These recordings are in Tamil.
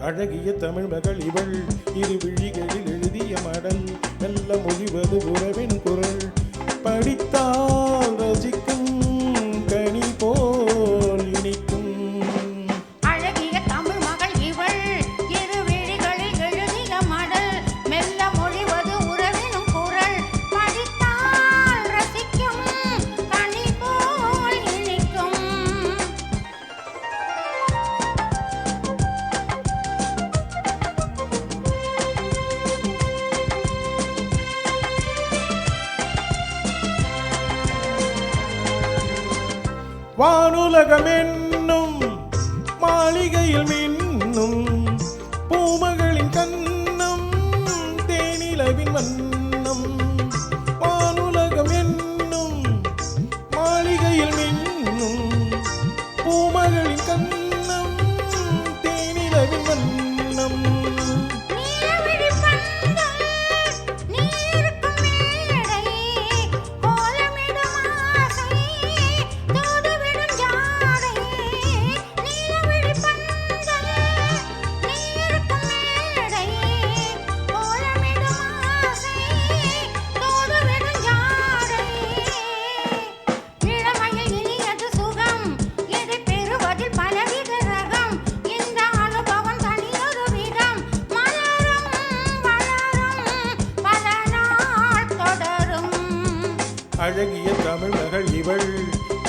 அழகிய தமிழ் மகள் இவள் இரு விழிகளில் எழுதிய மடல் மெல்ல மொழிவது உறவின் குரல் படித்தால் ரசிக்கும் கனி போல் இனிக்கும் அழகிய தமிழ் மகள் இவள் இரு விழிகளில் எழுதிய மடல் மெல்ல மொழிவது உறவினும் குரல் படித்தால் ரசிக்கும் கனி போல் இனிக்கும் வானுலகம் என்னும் மாளிகையில் மின்னும் பூமகளின் கண்ணம் தேனிலவின் வண்ணம் வானுலகம் என்னும் மாளிகையில் மின்னும் பூமகளின் கண்ணம் தேனிலவின் வண்ணம் நீலவிழி பந்தல் நீருக்கும் மேடை கோலமிடும் ஆசை தூதுவிடும் ஜாடை நீலவிழி பந்தல் நீருக்கும் மேடை கோலமிடும் ஆசை தூதுவிடும் ஜாடை இளமையில் இனியது சுகம் இதை பெறுவதில் பலவித ரகம் இந்த அனுபவம் தனியொரு விதம் மலரும் வளரும் பல நாள் தொடரும் அழகிய தமிழ் மகள் இவள்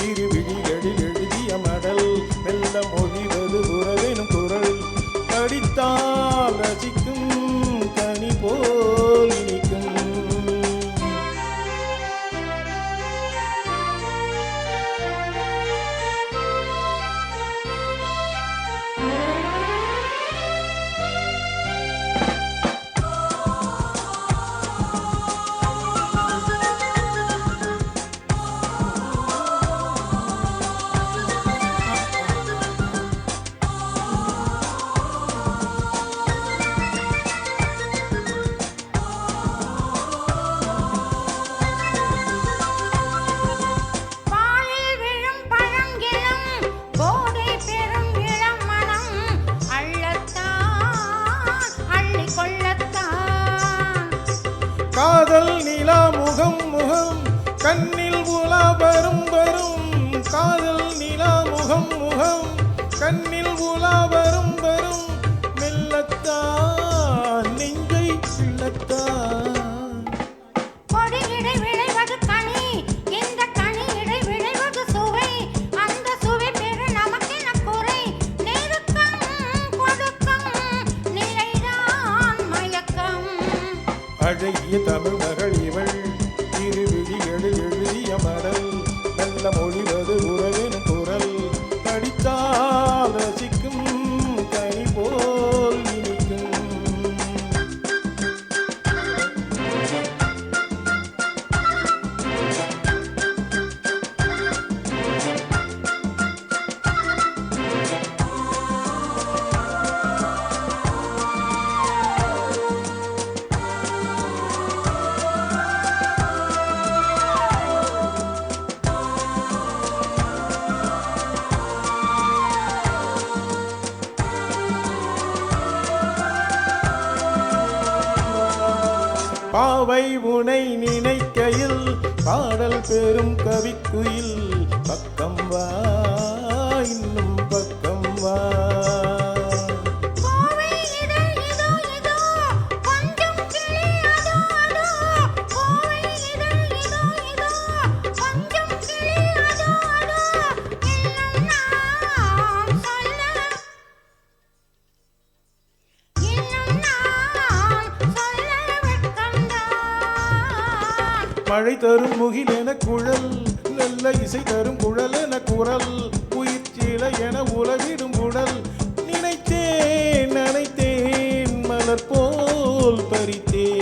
இரு விழிகளில் எழுதிய மடல் மெல்ல மொழிவது உறவினும் குரல் படித்தால் ரசிக்கும் கனி போல் இனிக்கும் பாலில் விழும் பழங்கிளம் போதை பெறும் இளம் மனம் அள்ளத்தான் அள்ளி கொள்ளத்தான் காதல் நிலா முகம் முகம் கண்ணில் உலா வரும் வரும் காதல் நிலா முகம் முகம் கண்ணில் உலா வரும் வரும் மெல்லத்தான் நெஞ்சை கிள்ளத்தான் கொடியிடை விளைவது கனி இந்த கனியிடை விளைவது சுவை அந்த சுவை பெற நமக்கென குறை நெருக்கம் கொடுக்கும் நிலைதான் மயக்கம் அழகிய தமிழ் மகள் இவள் இரு விழிகளில் எழுதிய மடல் நல்ல மொழிவது உறவினும் குரல் படித்தால் ரசிக்கும் கனி போல் இனிக்கும் பாவை உனை நினைக்கையில் பாடல் பெறும் கவிக்குயில் பக்கம் வா இன்னும் பக்கம் வா கோவை இதழ் இதோ இதோ கொஞ்சம் கிளி அதோ அதோ கோவை இதழ் இதோ இதோ கொஞ்சம் கிளி அதோ அதோ இன்னும் நான் சொல்ல வெட்கம்தான் மழை தரும் முகில் என குழல் நல்ல இசை தரும் குழல் என குரல் உயிர் சீலை என உலவிடும் உடல் நினைத்தேன் நினைத்தேன் மலர் போல் பறித்தேன்